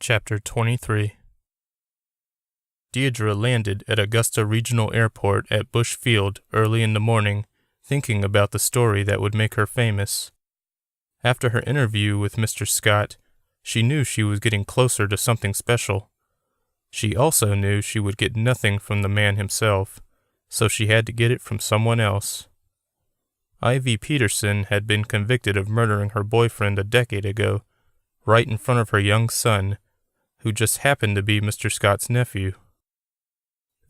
Chapter 23. Deirdre landed at Augusta Regional Airport at Bush Field early in the morning, thinking about the story that would make her famous. After her interview with Mr. Scott, she knew she was getting closer to something special. She also knew she would get nothing from the man himself, so she had to get it from someone else. Ivy Peterson had been convicted of murdering her boyfriend a decade ago, right in front of her young son, who just happened to be Mr. Scott's nephew.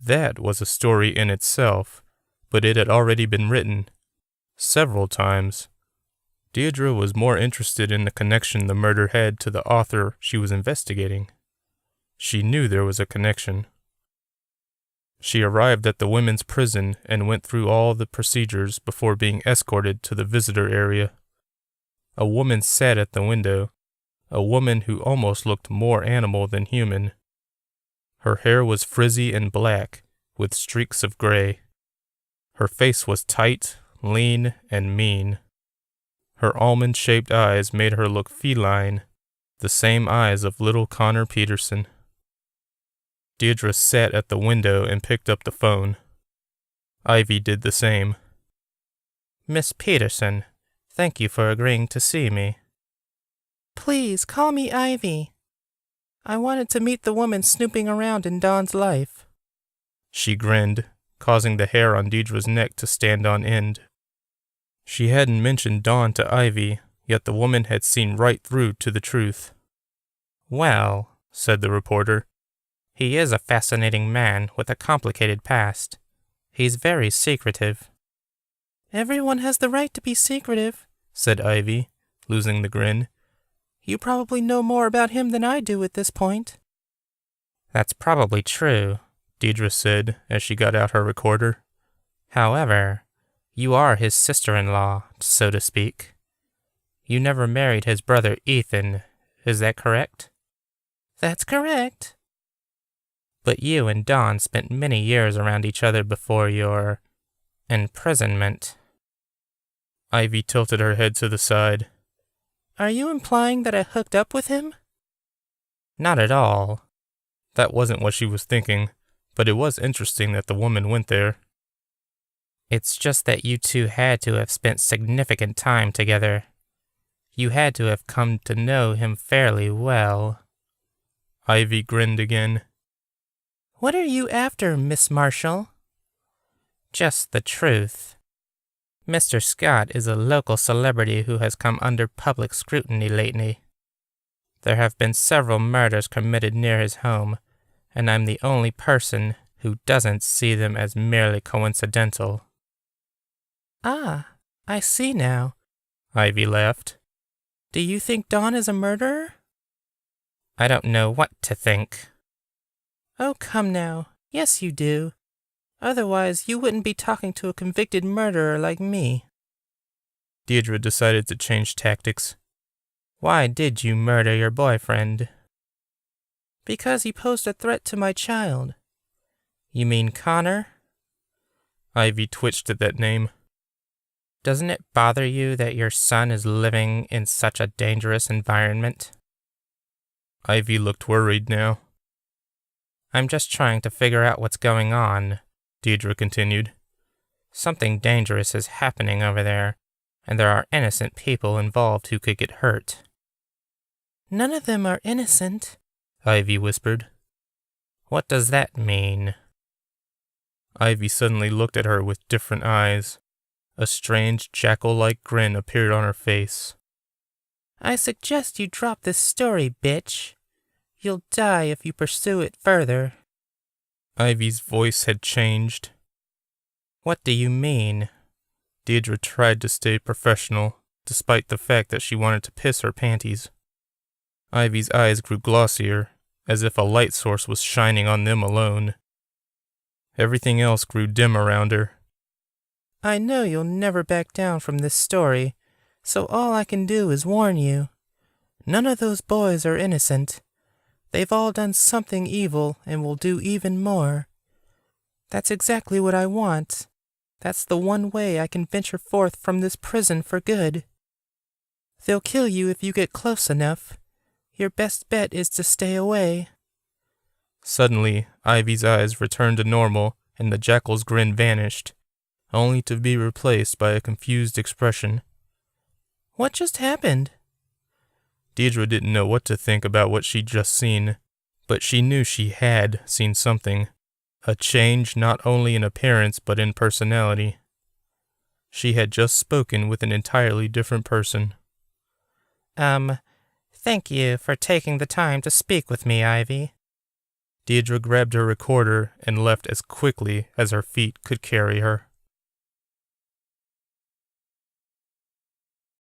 That was a story in itself, but it had already been written several times. Deirdre was more interested in the connection the murder had to the author she was investigating. She knew there was a connection. She arrived at the women's prison and went through all the procedures before being escorted to the visitor area. A woman sat at the window, a woman who almost looked more animal than human. Her hair was frizzy and black, with streaks of gray. Her face was tight, lean, and mean. Her almond-shaped eyes made her look feline, the same eyes of little Connor Peterson. Deirdre sat at the window and picked up the phone. Ivy did the same. "Miss Peterson, thank you for agreeing to see me." "Please, call me Ivy. I wanted to meet the woman snooping around in Dawn's life." She grinned, causing the hair on Deirdre's neck to stand on end. She hadn't mentioned Dawn to Ivy, yet the woman had seen right through to the truth. "Well," said the reporter, "he is a fascinating man with a complicated past. He's very secretive." "Everyone has the right to be secretive," said Ivy, losing the grin. "You probably know more about him than I do at this point." "That's probably true," Deirdre said as she got out her recorder. "However, you are his sister-in-law, so to speak. You never married his brother Ethan, is that correct?" "That's correct." "But you and Dawn spent many years around each other before your imprisonment." Ivy tilted her head to the side. "Are you implying that I hooked up with him?" "Not at all." That wasn't what she was thinking, but it was interesting that the woman went there. "It's just that you two had to have spent significant time together. You had to have come to know him fairly well." Ivy grinned again. "What are you after, Miss Marshall?" "Just the truth. Mr. Scott is a local celebrity who has come under public scrutiny lately. There have been several murders committed near his home, and I'm the only person who doesn't see them as merely coincidental." "Ah, I see now," Ivy laughed. "Do you think Dawn is a murderer?" "I don't know what to think." "Oh, come now. Yes, you do. Otherwise, you wouldn't be talking to a convicted murderer like me." Deirdre decided to change tactics. "Why did you murder your boyfriend?" "Because he posed a threat to my child." "You mean Connor?" Ivy twitched at that name. "Doesn't it bother you that your son is living in such a dangerous environment?" Ivy looked worried now. "I'm just trying to figure out what's going on," Deirdre continued. "Something dangerous is happening over there, and there are innocent people involved who could get hurt." "None of them are innocent," Ivy whispered. "What does that mean?" Ivy suddenly looked at her with different eyes. A strange, jackal-like grin appeared on her face. "I suggest you drop this story, bitch. You'll die if you pursue it further." Ivy's voice had changed. "What do you mean?" Deirdre tried to stay professional, despite the fact that she wanted to piss her panties. Ivy's eyes grew glossier, as if a light source was shining on them alone. Everything else grew dim around her. "I know you'll never back down from this story, so all I can do is warn you. None of those boys are innocent. They've all done something evil and will do even more. That's exactly what I want. That's the one way I can venture forth from this prison for good. They'll kill you if you get close enough. Your best bet is to stay away. Suddenly, Ivy's eyes returned to normal and the jackal's grin vanished, only to be replaced by a confused expression. What just happened? Deirdre didn't know what to think about what she'd just seen, but she knew she had seen something. A change not only in appearance but in personality. She had just spoken with an entirely different person. Thank you for taking the time to speak with me, Ivy. Deirdre grabbed her recorder and left as quickly as her feet could carry her.